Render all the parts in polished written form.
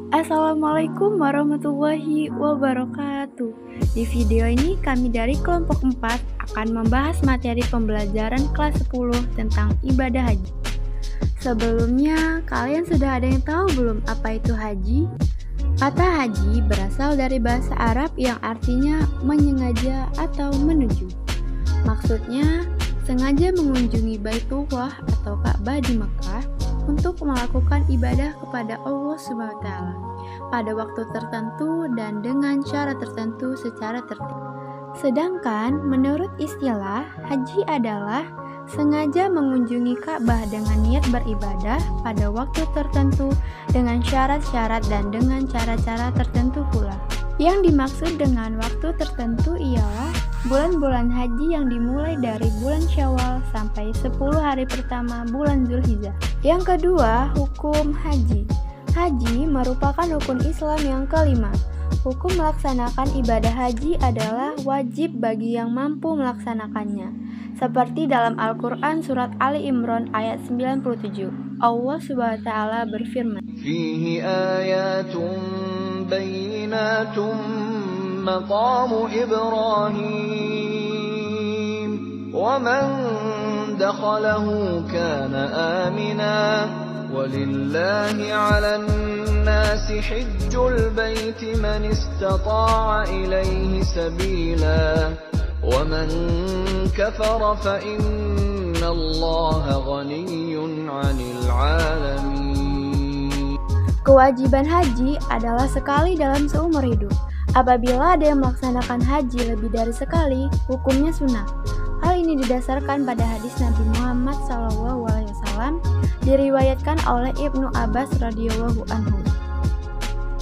Assalamualaikum warahmatullahi wabarakatuh. Di video ini kami dari kelompok 4 akan membahas materi pembelajaran kelas 10 tentang ibadah haji. Sebelumnya, kalian sudah ada yang tahu belum apa itu haji? Kata haji berasal dari bahasa Arab yang artinya menyengaja atau menuju. Maksudnya, sengaja mengunjungi Baitullah atau Ka'bah di Mekah untuk melakukan ibadah kepada Allah SWT pada waktu tertentu dan dengan cara tertentu secara tertib. Sedangkan menurut istilah, haji adalah sengaja mengunjungi Ka'bah dengan niat beribadah pada waktu tertentu dengan syarat-syarat dan dengan cara-cara tertentu pula. Yang dimaksud dengan waktu tertentu ialah bulan-bulan haji yang dimulai dari bulan Syawal sampai 10 hari pertama bulan Zulhijjah. Yang kedua, hukum haji. Haji merupakan rukun Islam yang kelima. Hukum melaksanakan ibadah haji adalah wajib bagi yang mampu melaksanakannya. Seperti dalam Al-Quran surat Ali Imran ayat 97. Allah SWT berfirman, Fihi ayatun bayinatun maqamu Ibrahim wa man dakhalahu kana amina walillahi 'alan nasi hajjul baiti man istata'a ilayhi sabila wa man kafara fa innallaha ghaniyyun 'anil 'alamin. Kewajiban haji adalah sekali dalam seumur hidup. Apabila ada yang melaksanakan haji lebih dari sekali, hukumnya sunnah. Hal ini didasarkan pada hadis Nabi Muhammad SAW diriwayatkan oleh Ibnu Abbas radhiyallahu anhu.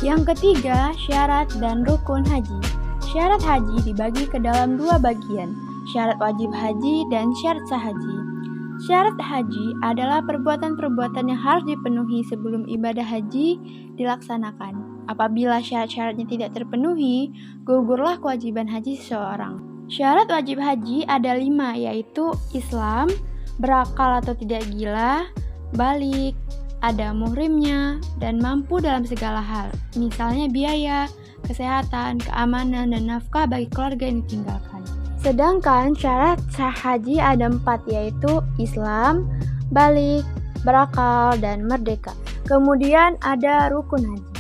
Yang ketiga, syarat dan rukun haji. Syarat haji dibagi ke dalam dua bagian, syarat wajib haji dan syarat sah haji. Syarat haji adalah perbuatan-perbuatan yang harus dipenuhi sebelum ibadah haji dilaksanakan. Apabila syarat-syaratnya tidak terpenuhi, gugurlah kewajiban haji seseorang. Syarat wajib haji ada 5, yaitu Islam, berakal atau tidak gila, balik, ada muhrimnya, dan mampu dalam segala hal, misalnya biaya, kesehatan, keamanan, dan nafkah bagi keluarga yang ditinggalkan. Sedangkan syarat sah haji ada 4, yaitu Islam, balik, berakal, dan merdeka. Kemudian ada rukun haji.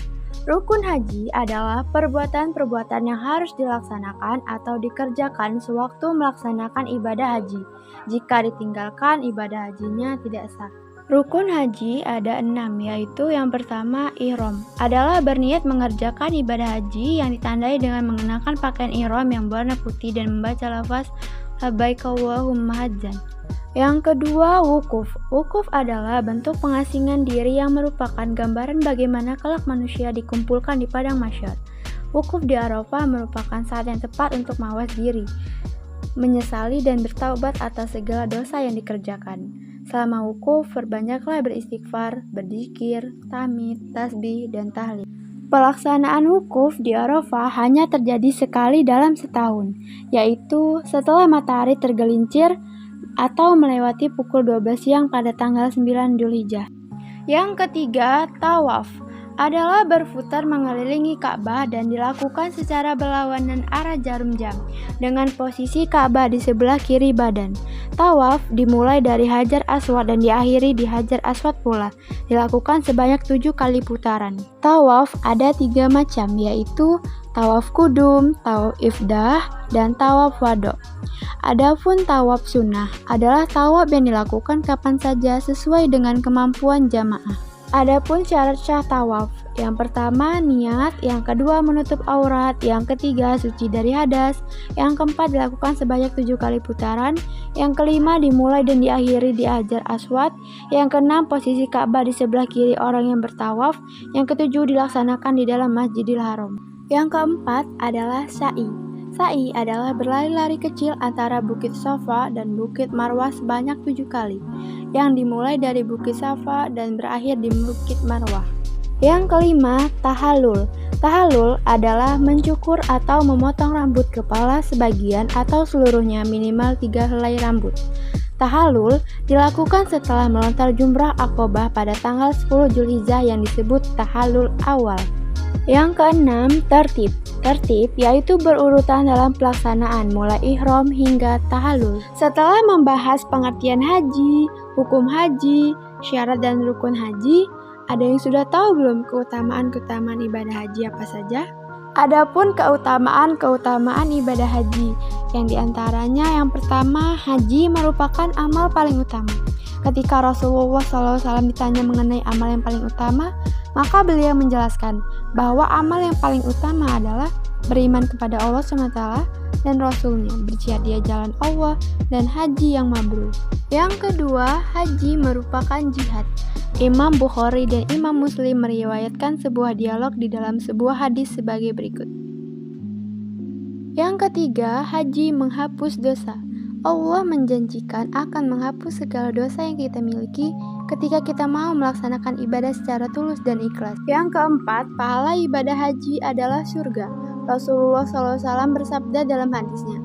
Rukun haji adalah perbuatan-perbuatan yang harus dilaksanakan atau dikerjakan sewaktu melaksanakan ibadah haji. Jika ditinggalkan, ibadah hajinya tidak sah. Rukun haji ada 6, yaitu yang pertama ihram, adalah berniat mengerjakan ibadah haji yang ditandai dengan mengenakan pakaian ihram yang berwarna putih dan membaca lafaz labbaik Allahumma hajjan. Yang kedua wukuf. Wukuf adalah bentuk pengasingan diri yang merupakan gambaran bagaimana kelak manusia dikumpulkan di padang mahsyar. Wukuf di Arafah merupakan saat yang tepat untuk mawas diri, menyesali dan bertaubat atas segala dosa yang dikerjakan. Selama wukuf, perbanyaklah beristighfar, berzikir, tahmid, tasbih, dan tahlil. Pelaksanaan wukuf di Arafah hanya terjadi sekali dalam setahun, yaitu setelah matahari tergelincir atau melewati pukul 12 siang pada tanggal 9 Dzulhijjah. Yang ketiga, tawaf adalah berputar mengelilingi Ka'bah dan dilakukan secara berlawanan arah jarum jam dengan posisi Ka'bah di sebelah kiri badan. Tawaf dimulai dari Hajar Aswad dan diakhiri di Hajar Aswad pula. Dilakukan sebanyak 7 kali putaran. Tawaf ada 3 macam, yaitu tawaf kudum, tawaf ifdah, dan tawaf wado. Adapun tawaf sunnah adalah tawaf yang dilakukan kapan saja sesuai dengan kemampuan jamaah. Adapun syarat sah tawaf, yang pertama niat, yang kedua menutup aurat, yang ketiga suci dari hadas, yang keempat dilakukan sebanyak 7 kali putaran, yang kelima dimulai dan diakhiri di Hajar Aswad, yang keenam posisi Ka'bah di sebelah kiri orang yang bertawaf, yang ketujuh dilaksanakan di dalam Masjidil Haram. Yang keempat adalah sa'i. Sa'i adalah berlari-lari kecil antara Bukit Safa dan Bukit Marwah sebanyak 7 kali, yang dimulai dari Bukit Safa dan berakhir di Bukit Marwah. Yang kelima, tahallul. Tahallul adalah mencukur atau memotong rambut kepala sebagian atau seluruhnya minimal 3 helai rambut. Tahallul dilakukan setelah melontar jumrah Aqobah pada tanggal 10 Zulhijjah yang disebut tahallul awal. Yang keenam, tertib. Tertib yaitu berurutan dalam pelaksanaan mulai ihram hingga tahallul. Setelah membahas pengertian haji, hukum haji, syarat dan rukun haji, ada yang sudah tahu belum keutamaan-keutamaan ibadah haji apa saja? Adapun keutamaan ibadah haji, yang diantaranya yang pertama, haji merupakan amal paling utama. Ketika Rasulullah SAW ditanya mengenai amal yang paling utama, maka beliau menjelaskan bahwa amal yang paling utama adalah beriman kepada Allah SWT dan Rasulnya, berjihad di jalan Allah, dan haji yang mabrur. Yang kedua, haji merupakan jihad. Imam Bukhari dan Imam Muslim meriwayatkan sebuah dialog di dalam sebuah hadis sebagai berikut. Yang ketiga, haji menghapus dosa. Allah menjanjikan akan menghapus segala dosa yang kita miliki ketika kita mau melaksanakan ibadah secara tulus dan ikhlas. Yang keempat, pahala ibadah haji adalah surga. Rasulullah SAW bersabda dalam hadisnya,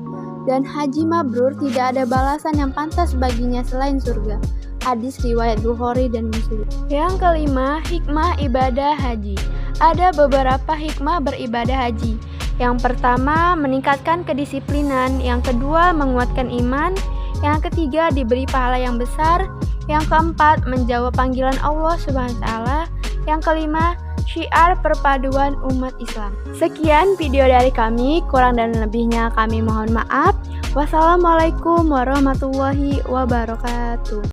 dan haji mabrur tidak ada balasan yang pantas baginya selain surga. Hadis riwayat Bukhari dan Muslim. Yang kelima, hikmah ibadah haji. Ada beberapa hikmah beribadah haji. Yang pertama, meningkatkan kedisiplinan. Yang kedua, menguatkan iman. Yang ketiga, diberi pahala yang besar. Yang keempat, menjawab panggilan Allah SWT. Yang kelima, syiar perpaduan umat Islam. Sekian video dari kami, kurang dan lebihnya kami mohon maaf. Wassalamualaikum warahmatullahi wabarakatuh.